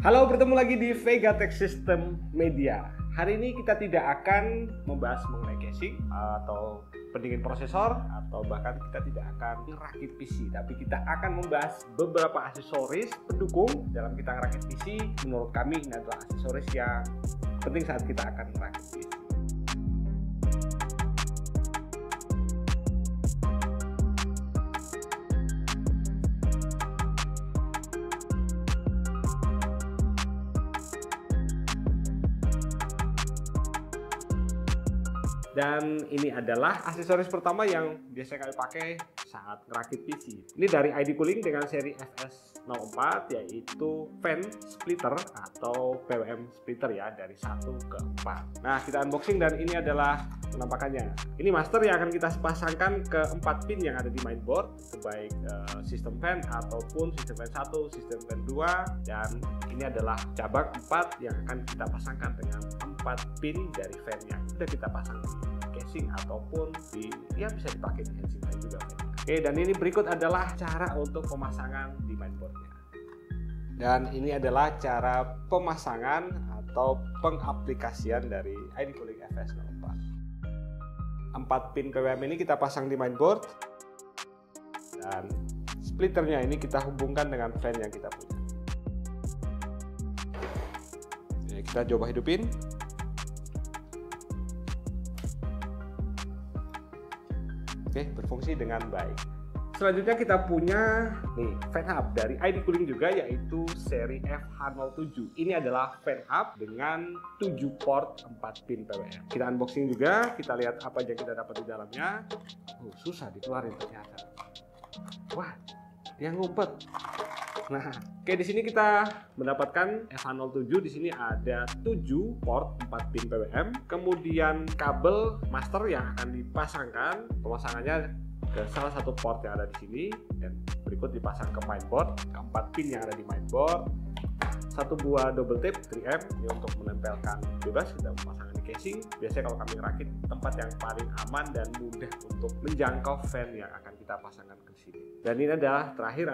Halo, bertemu lagi di Vega Tech System Media. Hari ini kita tidak akan membahas mengenai casing atau pendingin prosesor, atau bahkan kita tidak akan ngerakit PC, tapi kita akan membahas beberapa aksesoris pendukung dalam kita ngerakit PC. Menurut kami ini adalah aksesoris yang penting saat kita akan ngerakit PC. Dan ini adalah aksesoris pertama yang biasa kami pakai saat ngerakit PC. Ini dari ID Cooling dengan seri FS04, yaitu fan splitter atau PWM splitter ya, dari 1 ke 4. Nah, kita unboxing dan ini adalah penampakannya. Ini master yang akan kita pasangkan ke 4 pin yang ada di mainboard, baik sistem fan ataupun sistem fan 1, sistem fan 2, dan ini adalah cabang 4 yang akan kita pasangkan dengan 4 pin dari fan yang sudah kita pasang di casing ataupun bisa dipakai di casing lain juga. Oke, dan ini berikut adalah cara untuk pemasangan di mainboardnya. Dan ini adalah cara pemasangan atau pengaplikasian dari ID Cooling FS04. 4 pin PWM ini kita pasang di mainboard, dan splitternya ini kita hubungkan dengan fan yang kita punya. Oke, kita coba hidupin. Oke, berfungsi dengan baik. Selanjutnya kita punya nih fan hub dari ID Cooling juga, yaitu seri FH07. Ini adalah fan hub dengan 7 port 4 pin PWM. Kita unboxing juga, kita lihat apa aja kita dapat di dalamnya. Susah dikeluarin ternyata. Wah, dia ngumpet. Nah, oke, di sini kita mendapatkan FH07. Di sini ada 7 port 4 pin PWM, kemudian kabel master yang akan dipasangkan. Pemasangannya ke salah satu port yang ada di sini, dan berikut dipasang ke mainboard, ke 4 pin yang ada di mainboard. 1 buah double tape 3M ini untuk menempelkan bebas kita memasangkan di casing. Biasanya kalau kami rakit, tempat yang paling aman dan mudah untuk menjangkau fan yang akan kita pasangkan ke sini. Dan ini adalah terakhir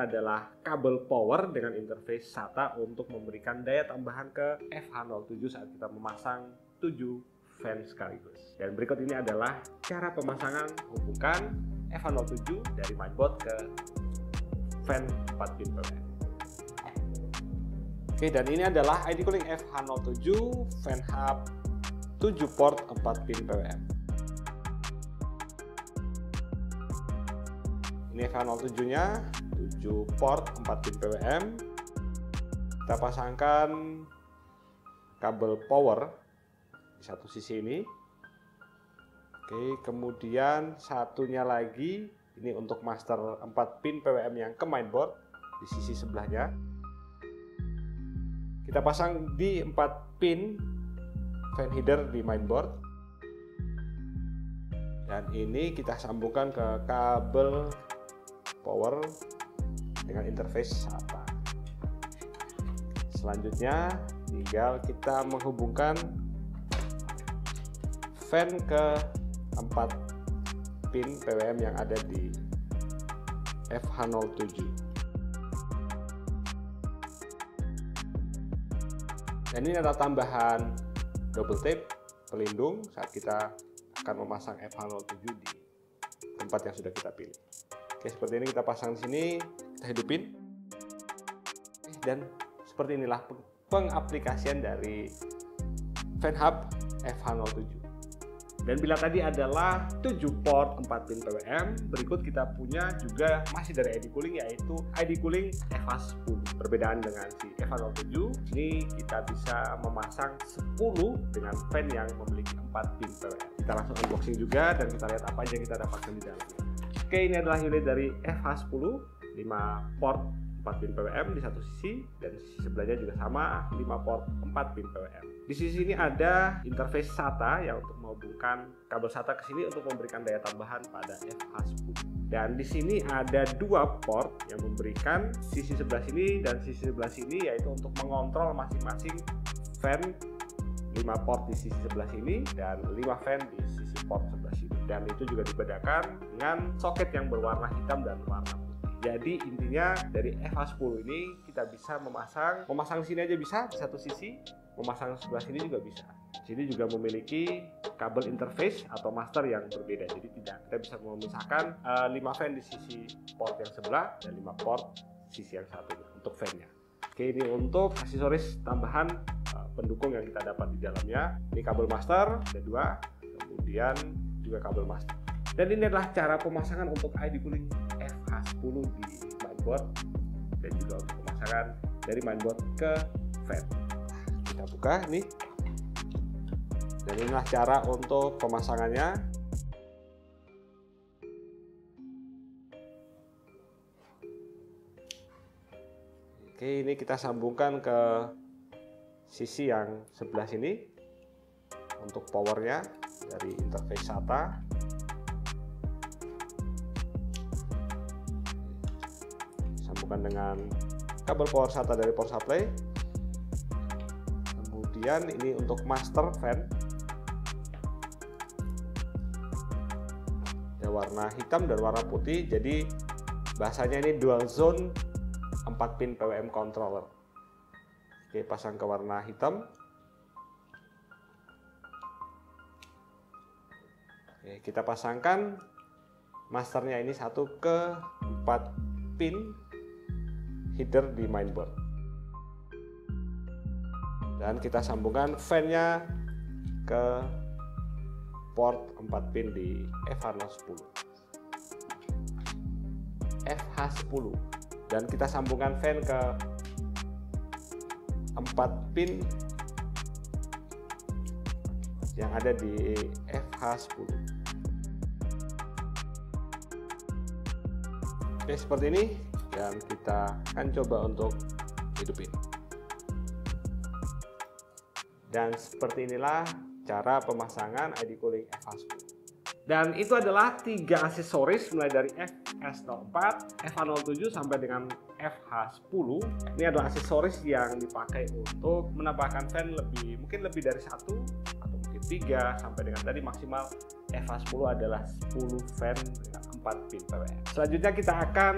kabel power dengan interface SATA untuk memberikan daya tambahan ke FH07 saat kita memasang 7 fan sekaligus. Dan berikut ini adalah cara pemasangan hubungkan FH07 dari mainboard ke fan 4 pin PWM. Oke, dan ini adalah ID Cooling FH07 fan hub 7 port 4 pin PWM. Ini FH07 nya 7 port 4 pin PWM. Kita pasangkan kabel power di satu sisi ini. Oke, kemudian satunya lagi ini untuk master 4 pin PWM yang ke mainboard di sisi sebelahnya. Kita pasang di 4 pin fan header di mainboard, dan ini kita sambungkan ke kabel power dengan interface SATA. Selanjutnya tinggal kita menghubungkan fan ke 4 pin PWM yang ada di FH07. Dan ini ada tambahan double tape pelindung saat kita akan memasang FH07 di tempat yang sudah kita pilih. Oke, seperti ini kita pasang di sini, kita hidupin. Dan seperti inilah pengaplikasian dari fan hub FH07. Dan bila tadi adalah 7 port 4 pin PWM, berikut kita punya juga masih dari ID Cooling, yaitu ID Cooling FH10. Perbedaan dengan si FH07, ini kita bisa memasang 10 dengan fan yang memiliki 4 pin PWM. Kita langsung unboxing juga dan kita lihat apa aja yang kita dapatkan di dalamnya. Oke, ini adalah unit dari FH10, 5 port 4 pin PWM di satu sisi, dan di sisi sebelahnya juga sama, 5 port 4 pin PWM. Di sisi ini ada interface SATA yang untuk menghubungkan kabel SATA ke sini untuk memberikan daya tambahan pada FH10. Dan di sini ada 2 port yang memberikan sisi sebelah sini dan sisi sebelah sini, yaitu untuk mengontrol masing-masing fan. 5 port di sisi sebelah sini dan 5 fan di sisi port sebelah sini. Dan itu juga dibedakan dengan soket yang berwarna hitam dan warna putih. Jadi intinya dari FH10 ini kita bisa memasang di sini aja bisa di satu sisi, memasang sebelah sini juga bisa. Sini juga memiliki kabel interface atau master yang berbeda. Jadi kita bisa memisahkan 5 fan di sisi port yang sebelah dan 5 port sisi yang satu untuk fan-nya. Oke, ini untuk aksesoris tambahan pendukung yang kita dapat di dalamnya. Ini kabel master ada 2, kemudian juga kabel master. Dan ini adalah cara pemasangan untuk ID Cooling FH10 di mainboard dan juga untuk pemasangan dari mainboard ke fan. Kita buka nih. Dan inilah cara untuk pemasangannya. Oke, ini kita sambungkan ke sisi yang sebelah sini untuk powernya dari interface SATA. Sambungkan dengan kabel power SATA dari power supply. Kemudian ini untuk master fan. Ada warna hitam dan warna putih, jadi bahasanya ini dual zone 4 pin PWM controller. Oke, pasang ke warna hitam. Oke, kita pasangkan masternya ini satu ke 4 pin header di mainboard. Dan kita sambungkan fan-nya ke port 4 pin di FH10. Dan kita sambungkan fan ke 4 pin yang ada di FH10. Oke, seperti ini. Dan kita akan coba untuk hidupin. Dan seperti inilah cara pemasangan ID Cooling FH10. Dan itu adalah 3 aksesoris mulai dari FS04, FH07 sampai dengan FH10. Ini adalah aksesoris yang dipakai untuk menambahkan fan mungkin lebih dari 1 atau mungkin 3 sampai dengan tadi maksimal FH10 adalah 10 fan dengan 4 pin PWM. Selanjutnya kita akan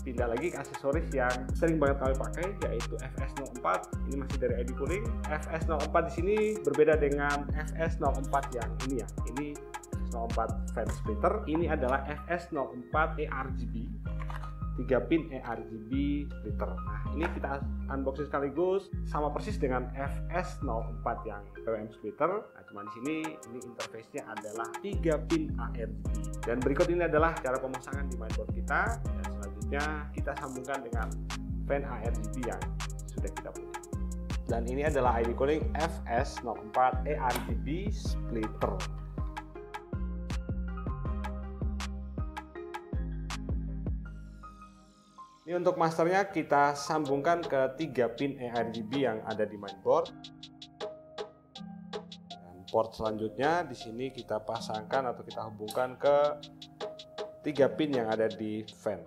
pindah lagi ke aksesoris yang sering banget kami pakai, yaitu FS04. Ini masih dari ID Cooling. FS04 di sini berbeda dengan FS04 yang ini ya. Ini FS04 fan splitter. Ini adalah FS04 ERGB. 3 pin ERGB splitter. Nah, ini kita unboxing sekaligus, sama persis dengan FS04 yang PWM splitter. Nah, cuma di sini ini interface-nya adalah 3 pin ARGB. Dan berikut ini adalah cara pemasangan di mainboard kita. Dan selanjutnya kita sambungkan dengan fan ARGB yang sudah kita punya. Dan ini adalah ID Cooling FS04 ERGB splitter. Ini untuk masternya kita sambungkan ke 3 pin ERGB yang ada di mainboard. Dan port selanjutnya di sini kita pasangkan atau kita hubungkan ke 3 pin yang ada di fan.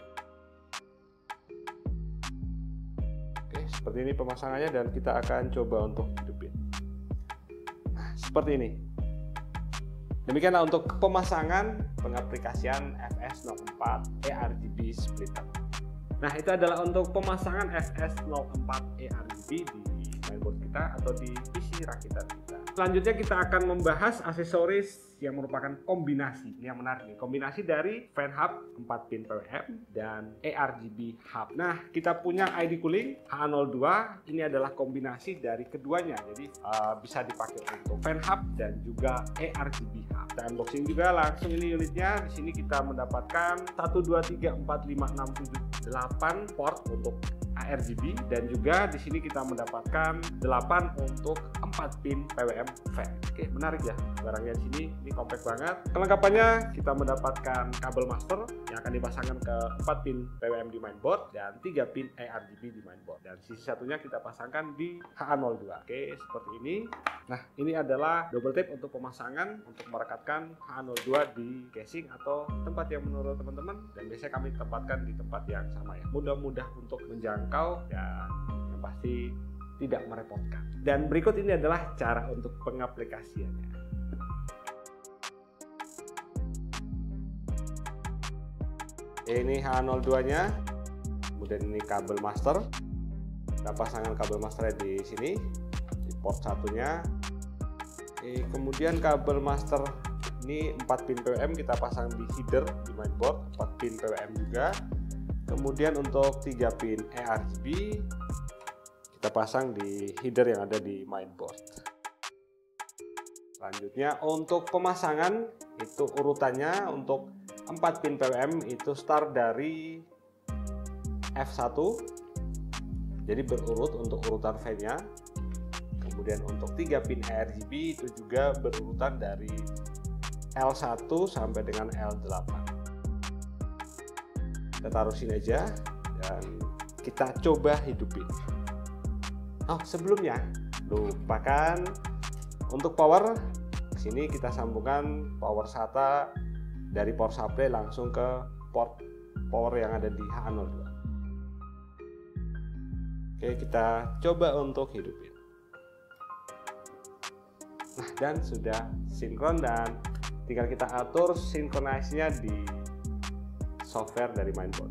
Oke, seperti ini pemasangannya dan kita akan coba untuk hidupin. Nah, seperti ini. Demikianlah untuk pemasangan pengaplikasian FS04 ERGB splitter. Nah, itu adalah untuk pemasangan FS04 ERGB di mainboard kita atau di PC rakitan kita. Selanjutnya kita akan membahas aksesoris yang merupakan kombinasi. Ini yang menarik nih, kombinasi dari fan hub 4 pin PWM dan ERGB hub. Nah, kita punya ID Cooling H02. Ini adalah kombinasi dari keduanya. Jadi bisa dipakai untuk fan hub dan juga ERGB hub. Kita unboxing juga langsung ini unitnya. Di sini kita mendapatkan 1 2 3 4 5 6 7 8 port untuk ARGB dan juga di sini kita mendapatkan 8 untuk 4 pin PWM fan. Oke, menarik ya barangnya di sini. Ini compact banget. Kelengkapannya kita mendapatkan kabel master yang akan dipasangkan ke 4 pin PWM di mainboard dan 3 pin ARGB di mainboard. Dan sisi satunya kita pasangkan di HA02. Oke, seperti ini. Nah, ini adalah double tape untuk pemasangan untuk merekatkan HA02 di casing atau tempat yang menurut teman-teman, dan biasanya kami tempatkan di tempat yang sama ya. Mudah-mudah untuk menjangkau dan yang pasti tidak merepotkan. Dan berikut ini adalah cara untuk pengaplikasiannya. Ini H02 nya. Kemudian ini kabel master, kita pasangkan kabel masternya di sini di port satunya. Kemudian kabel master ini 4 pin PWM kita pasang di header di mainboard, 4 pin PWM juga. Kemudian untuk 3 pin eRGB kita pasang di header yang ada di mainboard. Selanjutnya untuk pemasangan itu urutannya untuk 4 pin PWM itu start dari F1, jadi berurut untuk urutan fan-nya. Kemudian untuk 3 pin eRGB itu juga berurutan dari L1 sampai dengan L8. Kita taruh sini aja dan kita coba hidupin. Oh, sebelumnya lupakan untuk power. Sini kita sambungkan power SATA dari power supply langsung ke port power yang ada di H02. Oke, kita coba untuk hidupin. Nah, dan sudah sinkron dan tinggal kita atur sinkronisasinya di software dari mainboard.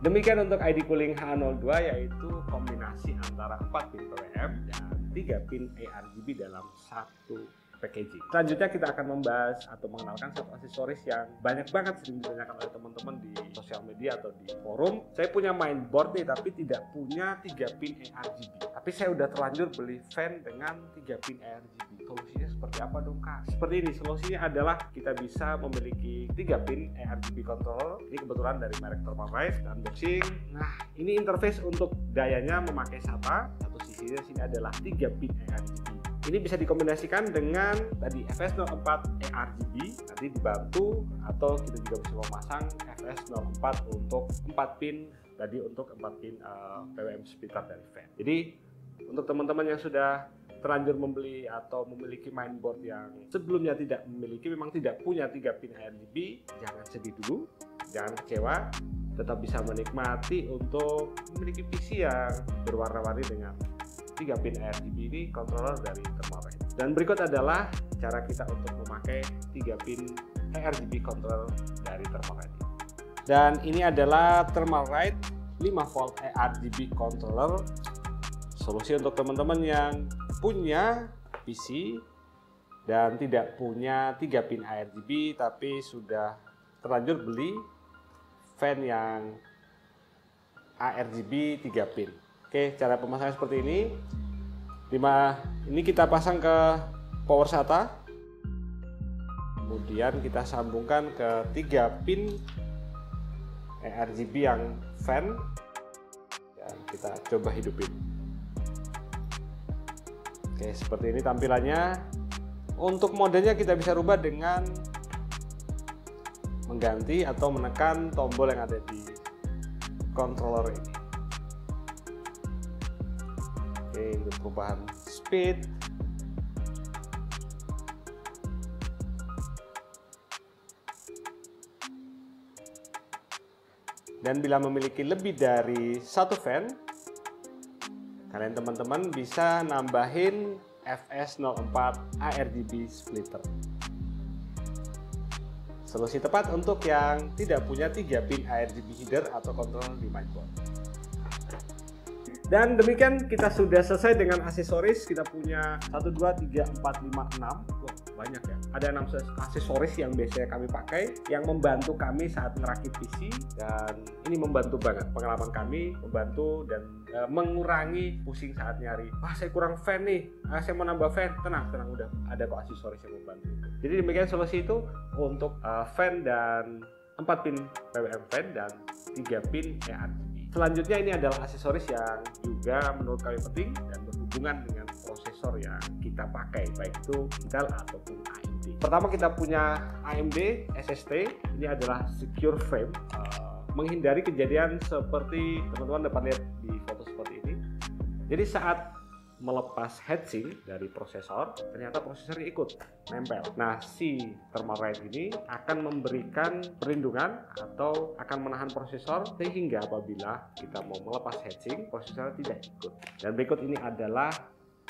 Demikian untuk ID Cooling H02, yaitu kombinasi antara 4 pin PWM dan 3 pin eRGB dalam satu packaging. Selanjutnya kita akan membahas atau mengenalkan satu aksesoris yang banyak banget sering ditanyakan oleh teman-teman di sosial media atau di forum. Saya punya mainboard nih tapi tidak punya 3 pin eRGB. Tapi saya udah terlanjur beli fan dengan 3 pin eRGB. Solusinya seperti apa dong Kak? Seperti ini, solusinya adalah kita bisa memiliki 3 pin eRGB controller. Ini kebetulan dari merek Thermalright dan unboxing. Nah, ini interface untuk dayanya memakai SATA. Satu sisinya sini adalah 3 pin eRGB. Ini bisa dikombinasikan dengan tadi FS04 eRGB, nanti dibantu, atau kita juga bisa memasang FS04 untuk 4 pin, tadi untuk 4 pin PWM splitter dari fan. Jadi untuk teman-teman yang sudah terlanjur membeli atau memiliki mainboard yang sebelumnya tidak memiliki, memang tidak punya 3 pin eRGB, jangan sedih dulu, jangan kecewa, tetap bisa menikmati untuk memiliki PC yang berwarna-warni dengan 3 pin eRGB ini controller dari Thermalright. Dan berikut adalah cara kita untuk memakai 3 pin eRGB controller dari Thermalright. Dan ini adalah Thermalright 5 volt eRGB controller. Solusi untuk teman-teman yang punya PC dan tidak punya 3 pin eRGB tapi sudah terlanjur beli fan yang eRGB 3 pin. Oke, cara pemasangan seperti ini. Ini kita pasang ke power SATA. Kemudian kita sambungkan ke 3 pin eRGB yang fan. Dan kita coba hidupin. Oke, seperti ini tampilannya. Untuk modenya kita bisa rubah dengan mengganti atau menekan tombol yang ada di controller ini. Oke, untuk perubahan speed, dan bila memiliki lebih dari satu fan, kalian teman-teman bisa nambahin FS04 eRGB splitter. Solusi tepat untuk yang tidak punya 3 pin eRGB header atau controller di mainboard. Dan demikian kita sudah selesai dengan aksesoris. Kita punya 1, 2, 3, 4, 5, 6. Wah, banyak ya. Ada 6 aksesoris yang biasanya kami pakai, yang membantu kami saat merakit PC. Dan ini membantu banget. Pengalaman kami membantu dan mengurangi pusing saat nyari. Wah, saya kurang fan nih. Saya mau nambah fan. Tenang, udah ada kok aksesoris yang membantu itu. Jadi demikian solusi itu untuk fan dan 4 pin PWM fan dan 3 pin eRGB. Selanjutnya ini adalah aksesoris yang juga menurut kami penting dan berhubungan dengan prosesor yang kita pakai, baik itu Intel ataupun AMD. Pertama kita punya AMD SST, ini adalah secure frame, menghindari kejadian seperti teman-teman dapat lihat di foto seperti ini. Jadi saat melepas heatsink dari prosesor, ternyata prosesornya ikut nempel. Nah, si Thermalright ini akan memberikan perlindungan atau akan menahan prosesor sehingga apabila kita mau melepas heatsink, prosesornya tidak ikut. Dan berikut ini adalah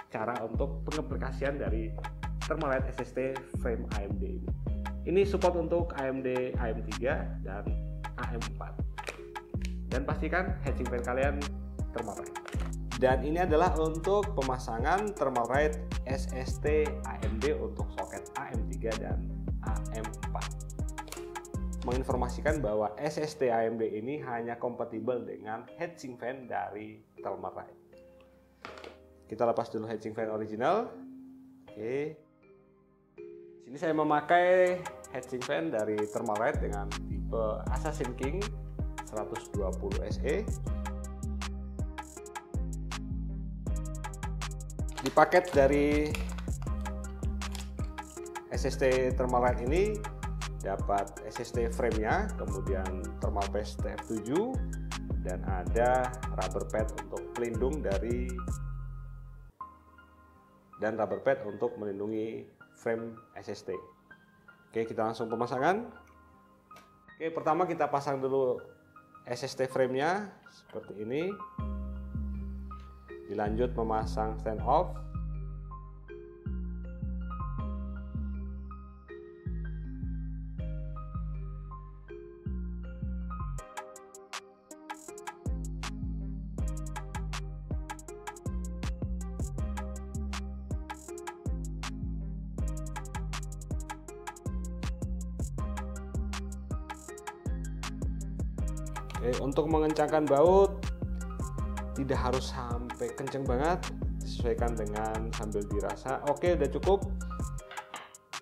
cara untuk pengaplikasian dari Thermalright SST frame AMD ini. Ini support untuk AMD AM3 dan AM4. Dan pastikan heatsink fan kalian Thermalright. Dan ini adalah untuk pemasangan Thermalright SST AMD untuk soket AM3 dan AM4. Menginformasikan bahwa SST AMD ini hanya kompatibel dengan heatsink fan dari Thermalright. Kita lepas dulu heatsink fan original. Oke. Sini saya memakai heatsink fan dari Thermalright dengan tipe Assassin King 120 SE. Di paket dari SST Thermalright ini dapat SST frame-nya, kemudian thermal paste TF7, dan ada rubber pad untuk pelindung dan rubber pad untuk melindungi frame SST. Oke, kita langsung pemasangan. Oke, pertama kita pasang dulu SST frame-nya seperti ini. Dilanjut memasang stand off. Oke, untuk mengencangkan baut tidak harus sampai kenceng banget, disesuaikan dengan sambil dirasa. Oke, udah cukup.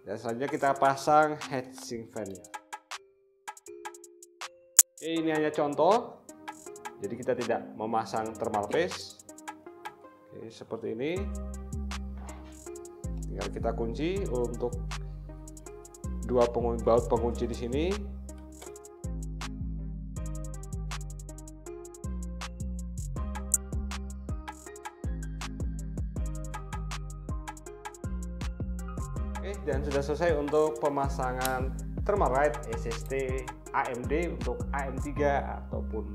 Dan selanjutnya kita pasang heatsink fan-nya. Oke, ini hanya contoh, jadi kita tidak memasang thermal paste. Oke, seperti ini. Tinggal kita kunci untuk dua baut pengunci di sini. Oke, dan sudah selesai untuk pemasangan Thermalright SST AMD untuk AM3 ataupun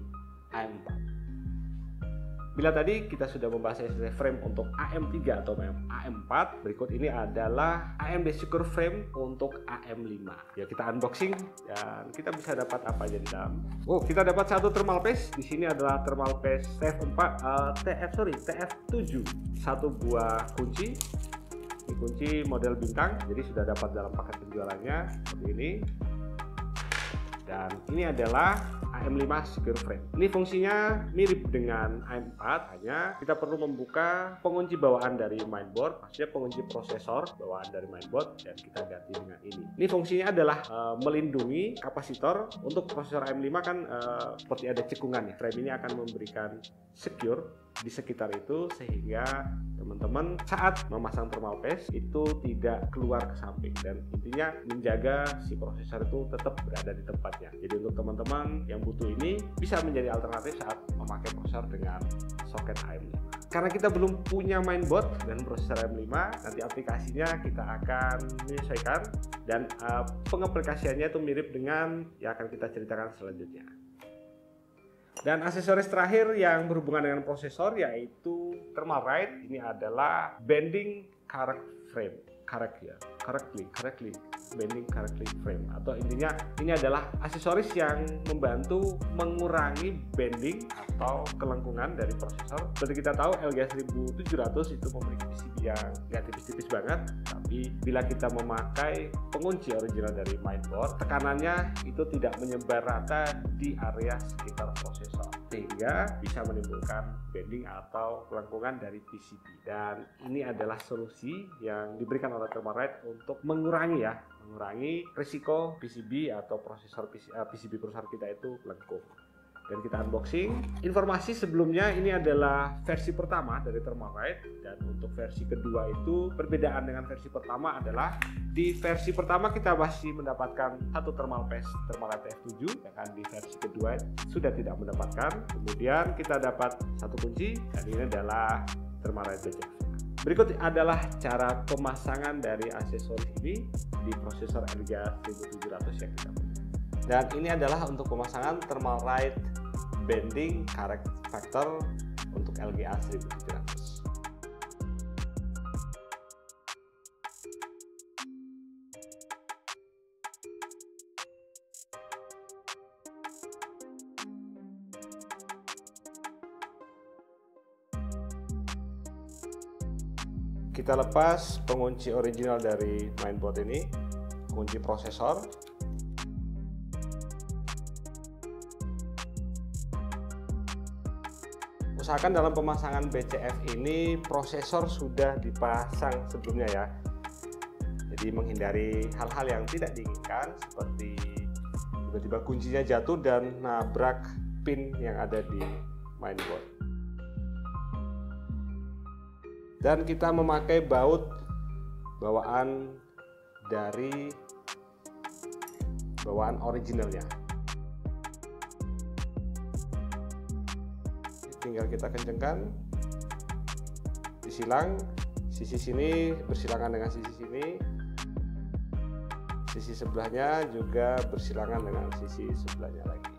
AM4. Bila tadi kita sudah membahas SST frame untuk AM3 atau AM4, berikut ini adalah AMD Secure Frame untuk AM5. Ya, kita unboxing dan kita bisa dapat apa aja di dalam. Oh, kita dapat satu thermal paste. Di sini adalah thermal paste TF7, satu buah kunci. Ini kunci model bintang, jadi sudah dapat dalam paket penjualannya seperti ini. Dan ini adalah AM5 Secure Frame. Ini fungsinya mirip dengan AM4, hanya kita perlu membuka pengunci bawaan dari mainboard, maksudnya pengunci prosesor bawaan dari mainboard, dan kita ganti dengan ini. Ini fungsinya adalah melindungi kapasitor. Untuk prosesor AM5 kan seperti ada cekungan ya. Frame ini akan memberikan secure di sekitar itu sehingga teman-teman saat memasang thermal paste itu tidak keluar ke samping, dan intinya menjaga si prosesor itu tetap berada di tempatnya. Jadi untuk teman-teman yang butuh ini bisa menjadi alternatif saat memakai prosesor dengan soket AM5. Karena kita belum punya mainboard dan prosesor AM5, nanti aplikasinya kita akan menyesuaikan, dan pengaplikasiannya itu mirip dengan yang akan kita ceritakan selanjutnya. Dan aksesoris terakhir yang berhubungan dengan prosesor yaitu Thermalright. Ini adalah bending correctly bending correctly frame, atau intinya ini adalah aksesoris yang membantu mengurangi bending atau kelengkungan dari prosesor. Seperti kita tahu LGA 1700 itu memiliki PCB yang nggak tipis-tipis banget, tapi bila kita memakai pengunci original dari mainboard, tekanannya itu tidak menyebar rata di area sekitar prosesor, sehingga bisa menimbulkan bending atau kelengkungan dari PCB. Dan ini adalah solusi yang diberikan oleh Thermalright untuk mengurangi risiko PCB atau PCB prosesor kita itu lengkung. Dan kita unboxing. Informasi sebelumnya, ini adalah versi pertama dari Thermalright, dan untuk versi kedua itu perbedaan dengan versi pertama adalah di versi pertama kita masih mendapatkan satu thermal paste Thermalright TF7, sedangkan di versi kedua sudah tidak mendapatkan. Kemudian kita dapat satu kunci, dan ini adalah Thermalright BCF. Berikut adalah cara pemasangan dari aksesoris ini di prosesor LGA 1700 yang kita punya. Dan ini adalah untuk pemasangan Thermalright bending correct factor untuk LGA 1700. Kita lepas pengunci original dari mainboard ini, kunci prosesor. Usahakan dalam pemasangan BCF ini prosesor sudah dipasang sebelumnya ya. Jadi menghindari hal-hal yang tidak diinginkan seperti tiba-tiba kuncinya jatuh dan nabrak pin yang ada di mainboard. Dan kita memakai baut bawaan dari bawaan originalnya. Tinggal kita kencengkan, disilang, sisi sini bersilangan dengan sisi sini, sisi sebelahnya juga bersilangan dengan sisi sebelahnya lagi.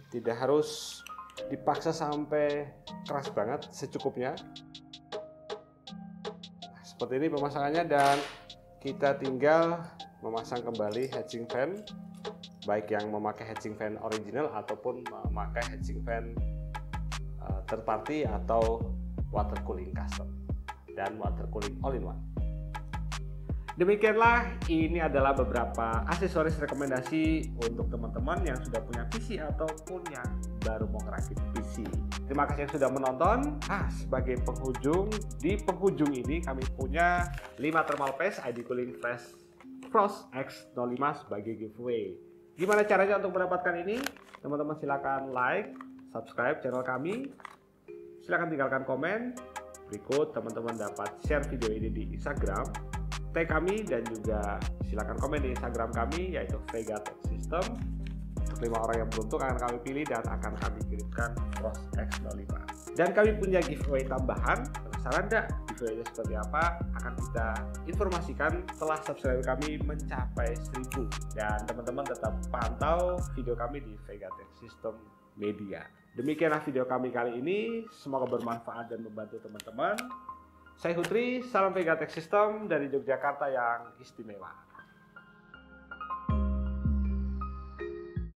Tidak harus dipaksa sampai keras banget, secukupnya. Seperti ini pemasangannya, dan kita tinggal memasang kembali heatsink fan, baik yang memakai heatsink fan original ataupun memakai heatsink fan third party atau water cooling custom dan water cooling all-in-one. Demikianlah, ini adalah beberapa aksesoris rekomendasi untuk teman-teman yang sudah punya PC ataupun yang baru mau ngerakit PC. Terima kasih yang sudah menonton. Sebagai penghujung, di penghujung ini kami punya 5 thermal paste ID Cooling Flash Frost X05 sebagai giveaway. Gimana caranya untuk mendapatkan ini? Teman-teman silakan like, subscribe channel kami, silakan tinggalkan komen. Berikut teman-teman dapat share video ini di Instagram, tag kami, dan juga silakan komen di Instagram kami yaitu Vega Tech System. Untuk 5 orang yang beruntung akan kami pilih dan akan kami kirimkan Frost X05. Dan kami punya giveaway tambahan. Penasaran nggak giveaway-nya seperti apa? Akan kita informasikan setelah subscriber kami mencapai 1000. Dan teman-teman tetap pantau video kami di Vega Tech System Media. Demikianlah video kami kali ini. Semoga bermanfaat dan membantu teman-teman. Saya Hutri, salam Vega Tech System dari Yogyakarta yang istimewa.